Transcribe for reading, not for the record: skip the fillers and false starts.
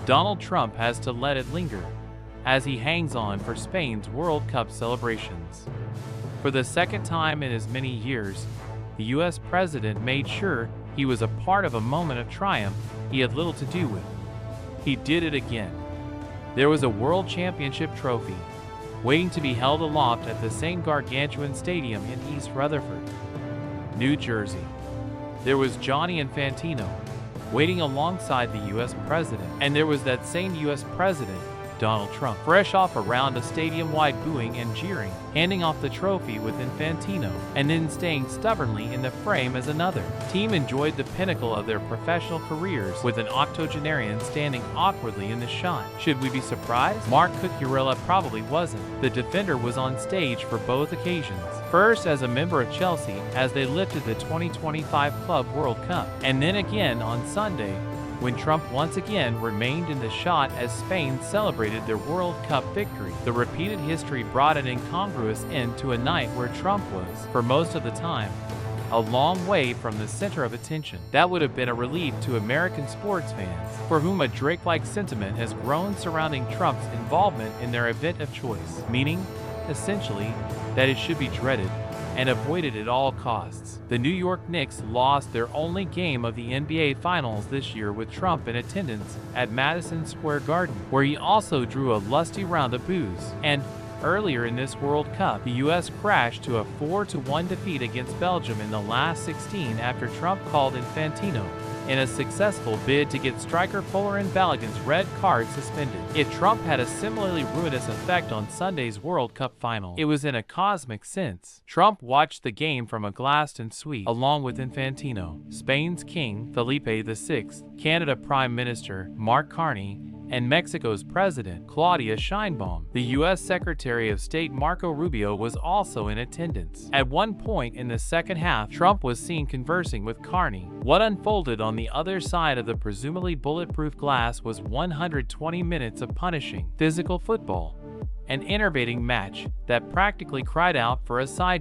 Donald Trump has to let it linger as he hangs on for Spain's World Cup celebrations. For the second time in as many years, the U.S. president made sure he was a part of a moment of triumph he had little to do with. He did it again. There was a World Championship trophy waiting to be held aloft at the same gargantuan stadium in East Rutherford, New Jersey. There was Gianni Infantino waiting alongside the U.S. president, and there was that same U.S. president, Donald Trump, fresh off a round of stadium-wide booing and jeering, handing off the trophy with Infantino, and then staying stubbornly in the frame as another team enjoyed the pinnacle of their professional careers with an octogenarian standing awkwardly in the shot. Should we be surprised? Mark Cucurella probably wasn't. The defender was on stage for both occasions. First as a member of Chelsea as they lifted the 2025 Club World Cup, and then again on Sunday when Trump once again remained in the shot as Spain celebrated their World Cup victory. The repeated history brought an incongruous end to a night where Trump was, for most of the time, a long way from the center of attention. That would have been a relief to American sports fans, for whom a Drake-like sentiment has grown surrounding Trump's involvement in their event of choice, meaning, essentially, that it should be dreaded and avoided at all costs. The New York Knicks lost their only game of the NBA Finals this year with Trump in attendance at Madison Square Garden, where he also drew a lusty round of boos. And earlier in this World Cup, the U.S. crashed to a 4-1 defeat against Belgium in the last 16 after Trump called Infantino in a successful bid to get striker Folarin Balogun's red card suspended. If Trump had a similarly ruinous effect on Sunday's World Cup final, it was in a cosmic sense. Trump watched the game from a glassed suite, along with Infantino, Spain's King Felipe VI, Canada Prime Minister Mark Carney, and Mexico's President, Claudia Sheinbaum. The U.S. Secretary of State Marco Rubio was also in attendance. At one point in the second half, Trump was seen conversing with Carney. What unfolded on the other side of the presumably bulletproof glass was 120 minutes of punishing, physical football, an enervating match that practically cried out for a side